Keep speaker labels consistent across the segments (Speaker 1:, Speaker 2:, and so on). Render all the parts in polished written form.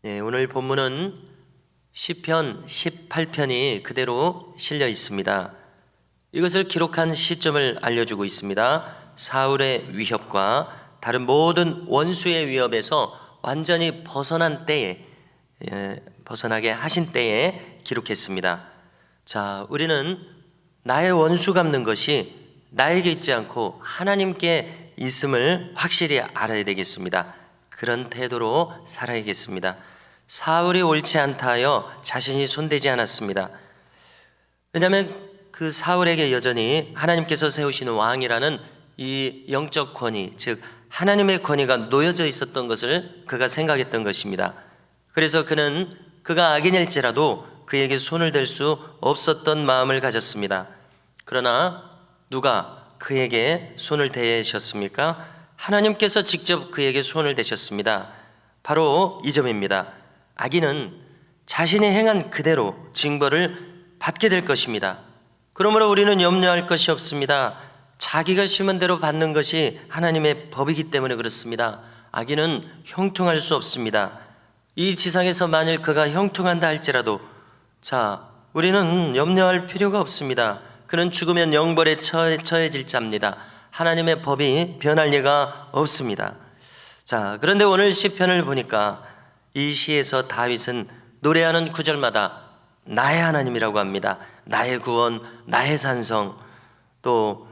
Speaker 1: 네, 오늘 본문은 시편 18편이 그대로 실려 있습니다. 이것을 기록한 시점을 알려주고 있습니다. 사울의 위협과 다른 모든 원수의 위협에서 완전히 벗어난 때에, 벗어나게 하신 때에 기록했습니다. 자, 우리는 나의 원수 갚는 것이 나에게 있지 않고 하나님께 있음을 확실히 알아야 되겠습니다. 그런 태도로 살아야겠습니다. 사울이 옳지 않다 하여 자신이 손대지 않았습니다. 왜냐하면 그 사울에게 여전히 하나님께서 세우시는 왕이라는 이 영적 권위, 즉 하나님의 권위가 놓여져 있었던 것을 그가 생각했던 것입니다. 그래서 그는 그가 악인일지라도 그에게 손을 댈 수 없었던 마음을 가졌습니다. 그러나 누가 그에게 손을 대셨습니까? 하나님께서 직접 그에게 손을 대셨습니다. 바로 이 점입니다. 악인은 자신이 행한 그대로 징벌을 받게 될 것입니다. 그러므로 우리는 염려할 것이 없습니다. 자기가 심은 대로 받는 것이 하나님의 법이기 때문에 그렇습니다. 악인은 형통할 수 없습니다. 이 지상에서 만일 그가 형통한다 할지라도 우리는 염려할 필요가 없습니다. 그는 죽으면 영벌에 처해질 자입니다. 하나님의 법이 변할 리가 없습니다. 그런데 오늘 시편을 보니까 이 시에서 다윗은 노래하는 구절마다 나의 하나님이라고 합니다. 나의 구원, 나의 산성, 또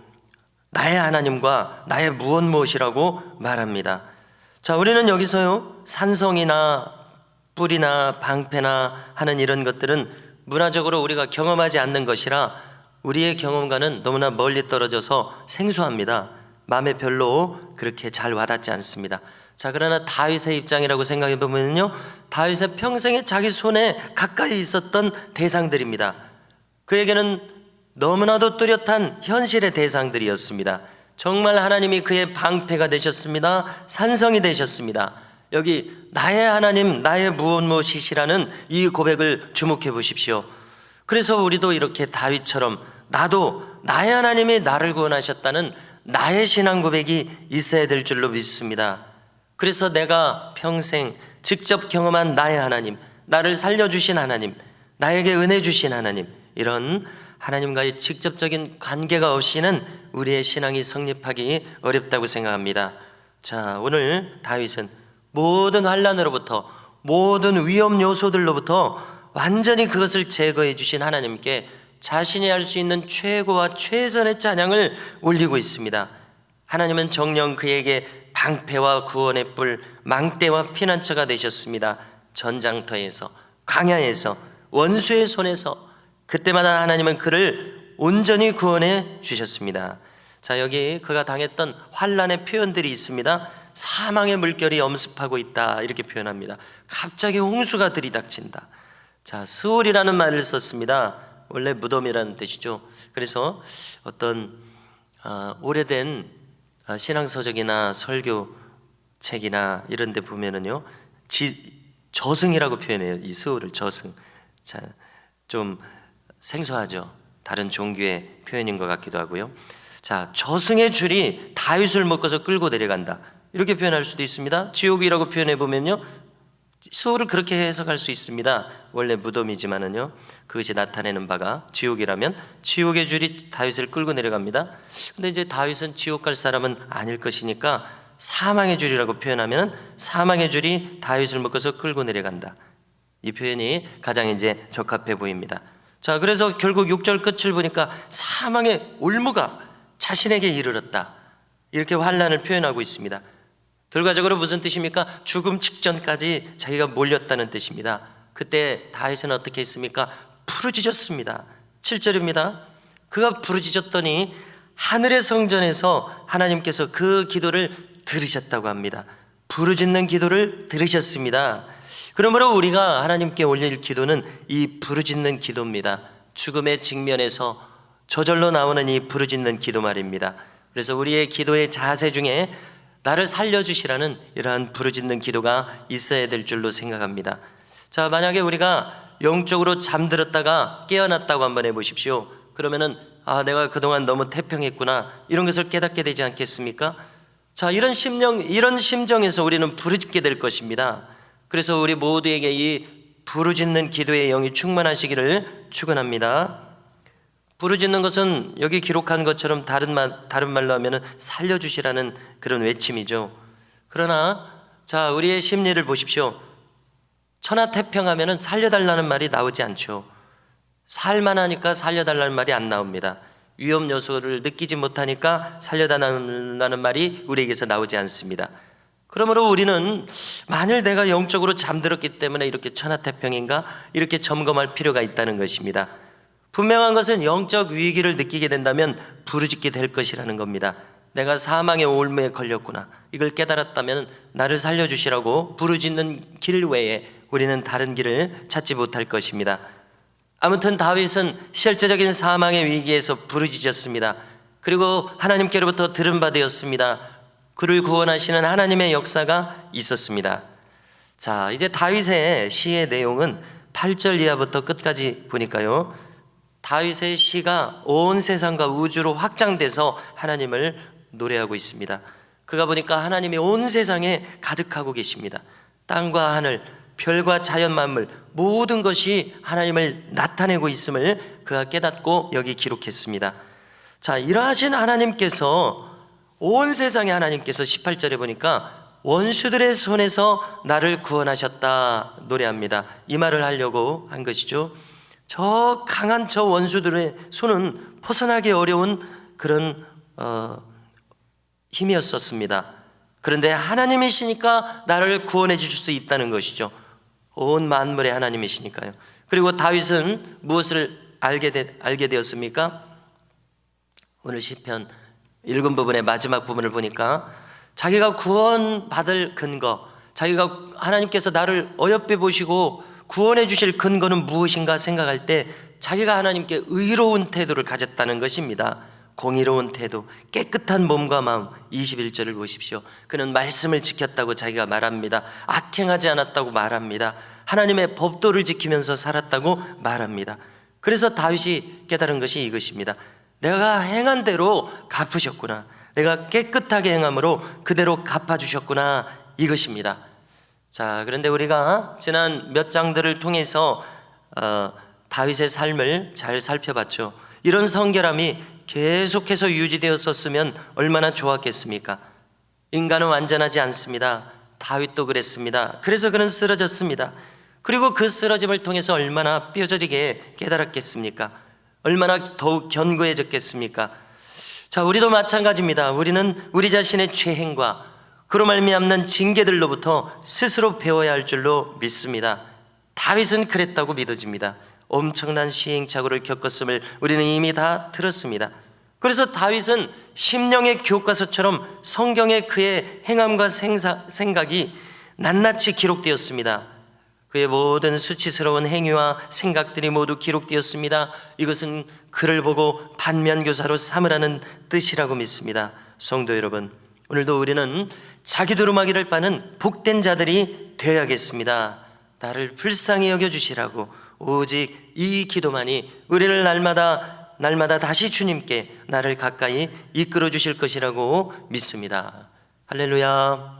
Speaker 1: 나의 하나님과 나의 무엇이라고 말합니다. 우리는 여기서요, 산성이나 뿔이나 방패나 하는 이런 것들은 문화적으로 우리가 경험하지 않는 것이라 우리의 경험과는 너무나 멀리 떨어져서 생소합니다. 마음에 별로 그렇게 잘 와닿지 않습니다. 그러나 다윗의 입장이라고 생각해 보면요, 다윗의 평생에 자기 손에 가까이 있었던 대상들입니다. 그에게는 너무나도 뚜렷한 현실의 대상들이었습니다. 정말 하나님이 그의 방패가 되셨습니다. 산성이 되셨습니다. 여기 나의 하나님, 나의 무엇이시라는 이 고백을 주목해 보십시오. 그래서 우리도 이렇게 다윗처럼 나도 나의 하나님이 나를 구원하셨다는 나의 신앙 고백이 있어야 될 줄로 믿습니다. 그래서 내가 평생 직접 경험한 나의 하나님, 나를 살려주신 하나님, 나에게 은혜 주신 하나님, 이런 하나님과의 직접적인 관계가 없이는 우리의 신앙이 성립하기 어렵다고 생각합니다. 오늘 다윗은 모든 환난으로부터, 모든 위험 요소들로부터 완전히 그것을 제거해 주신 하나님께 자신이 할 수 있는 최고와 최선의 찬양을 올리고 있습니다. 하나님은 정녕 그에게 방패와 구원의 뿔, 망대와 피난처가 되셨습니다. 전장터에서, 광야에서, 원수의 손에서 그때마다 하나님은 그를 온전히 구원해 주셨습니다. 여기 그가 당했던 환난의 표현들이 있습니다. 사망의 물결이 엄습하고 있다, 이렇게 표현합니다. 갑자기 홍수가 들이닥친다. 스올이라는 말을 썼습니다. 원래 무덤이라는 뜻이죠. 그래서 어떤 오래된 신앙서적이나 설교책이나 이런 데 보면은요, 저승이라고 표현해요. 이 스올을 저승. 좀 생소하죠. 다른 종교의 표현인 것 같기도 하고요. 저승의 줄이 다윗을 묶어서 끌고 내려간다, 이렇게 표현할 수도 있습니다. 지옥이라고 표현해 보면요, 스올을 그렇게 해석할 수 있습니다. 원래 무덤이지만은요, 그것이 나타내는 바가 지옥이라면 지옥의 줄이 다윗을 끌고 내려갑니다. 근데 이제 다윗은 지옥 갈 사람은 아닐 것이니까 사망의 줄이라고 표현하면 사망의 줄이 다윗을 묶어서 끌고 내려간다, 이 표현이 가장 이제 적합해 보입니다. 그래서 결국 6절 끝을 보니까 사망의 올무가 자신에게 이르렀다, 이렇게 환난을 표현하고 있습니다. 결과적으로 무슨 뜻입니까? 죽음 직전까지 자기가 몰렸다는 뜻입니다. 그때 다윗은 어떻게 했습니까? 부르짖었습니다. 7절입니다. 그가 부르짖었더니 하늘의 성전에서 하나님께서 그 기도를 들으셨다고 합니다. 부르짖는 기도를 들으셨습니다. 그러므로 우리가 하나님께 올릴 기도는 이 부르짖는 기도입니다. 죽음의 직면에서 저절로 나오는 이 부르짖는 기도 말입니다. 그래서 우리의 기도의 자세 중에 나를 살려주시라는 이러한 부르짖는 기도가 있어야 될 줄로 생각합니다. 만약에 우리가 영적으로 잠들었다가 깨어났다고 한번 해보십시오. 그러면은 내가 그동안 너무 태평했구나, 이런 것을 깨닫게 되지 않겠습니까? 이런 심정에서 우리는 부르짖게 될 것입니다. 그래서 우리 모두에게 이 부르짖는 기도의 영이 충만하시기를 축원합니다. 부르짖는 것은 여기 기록한 것처럼 다른 말로 하면 살려주시라는 그런 외침이죠. 그러나 자, 우리의 심리를 보십시오. 천하태평하면 살려달라는 말이 나오지 않죠. 살만하니까 살려달라는 말이 안 나옵니다. 위험 요소를 느끼지 못하니까 살려달라는 말이 우리에게서 나오지 않습니다. 그러므로 우리는 만일 내가 영적으로 잠들었기 때문에 이렇게 천하태평인가 이렇게 점검할 필요가 있다는 것입니다. 분명한 것은 영적 위기를 느끼게 된다면 부르짖게 될 것이라는 겁니다. 내가 사망의 올무에 걸렸구나, 이걸 깨달았다면 나를 살려주시라고 부르짖는 길 외에 우리는 다른 길을 찾지 못할 것입니다. 아무튼 다윗은 실제적인 사망의 위기에서 부르짖었습니다. 그리고 하나님께로부터 들은 바 되었습니다. 그를 구원하시는 하나님의 역사가 있었습니다. 자, 이제 다윗의 시의 내용은 8절 이하부터 끝까지 보니까요, 다윗의 시가 온 세상과 우주로 확장돼서 하나님을 노래하고 있습니다. 그가 보니까 하나님이 온 세상에 가득하고 계십니다. 땅과 하늘, 별과 자연 만물 모든 것이 하나님을 나타내고 있음을 그가 깨닫고 여기 기록했습니다. 자, 이러하신 하나님께서, 온 세상의 하나님께서 18절에 보니까 원수들의 손에서 나를 구원하셨다 노래합니다. 이 말을 하려고 한 것이죠. 저 강한 저 원수들의 손은 벗어나기 어려운 그런 힘이었었습니다. 그런데 하나님이시니까 나를 구원해 주실 수 있다는 것이죠. 온 만물의 하나님이시니까요. 그리고 다윗은 무엇을 알게 되었습니까? 오늘 시편 읽은 부분의 마지막 부분을 보니까 자기가 구원받을 근거, 자기가 하나님께서 나를 어여삐 보시고 구원해 주실 근거는 무엇인가 생각할 때 자기가 하나님께 의로운 태도를 가졌다는 것입니다. 공의로운 태도, 깨끗한 몸과 마음. 21절을 보십시오. 그는 말씀을 지켰다고 자기가 말합니다. 악행하지 않았다고 말합니다. 하나님의 법도를 지키면서 살았다고 말합니다. 그래서 다윗이 깨달은 것이 이것입니다. 내가 행한 대로 갚으셨구나, 내가 깨끗하게 행함으로 그대로 갚아주셨구나, 이것입니다. 자, 그런데 우리가 지난 몇 장들을 통해서 다윗의 삶을 잘 살펴봤죠. 이런 성결함이 계속해서 유지되었었으면 얼마나 좋았겠습니까? 인간은 완전하지 않습니다. 다윗도 그랬습니다. 그래서 그는 쓰러졌습니다. 그리고 그 쓰러짐을 통해서 얼마나 뼈저리게 깨달았겠습니까? 얼마나 더욱 견고해졌겠습니까? 자, 우리도 마찬가지입니다. 우리는 우리 자신의 죄행과 그로 말미암는 징계들로부터 스스로 배워야 할 줄로 믿습니다. 다윗은 그랬다고 믿어집니다. 엄청난 시행착오를 겪었음을 우리는 이미 다 들었습니다. 그래서 다윗은 심령의 교과서처럼 성경에 그의 행함과 생각이 낱낱이 기록되었습니다. 그의 모든 수치스러운 행위와 생각들이 모두 기록되었습니다. 이것은 그를 보고 반면교사로 삼으라는 뜻이라고 믿습니다. 성도 여러분, 오늘도 우리는 자기 두루마기를 빠는 복된 자들이 되어야겠습니다. 나를 불쌍히 여겨주시라고, 오직 이 기도만이 우리를 날마다 다시 주님께 나를 가까이 이끌어 주실 것이라고 믿습니다. 할렐루야.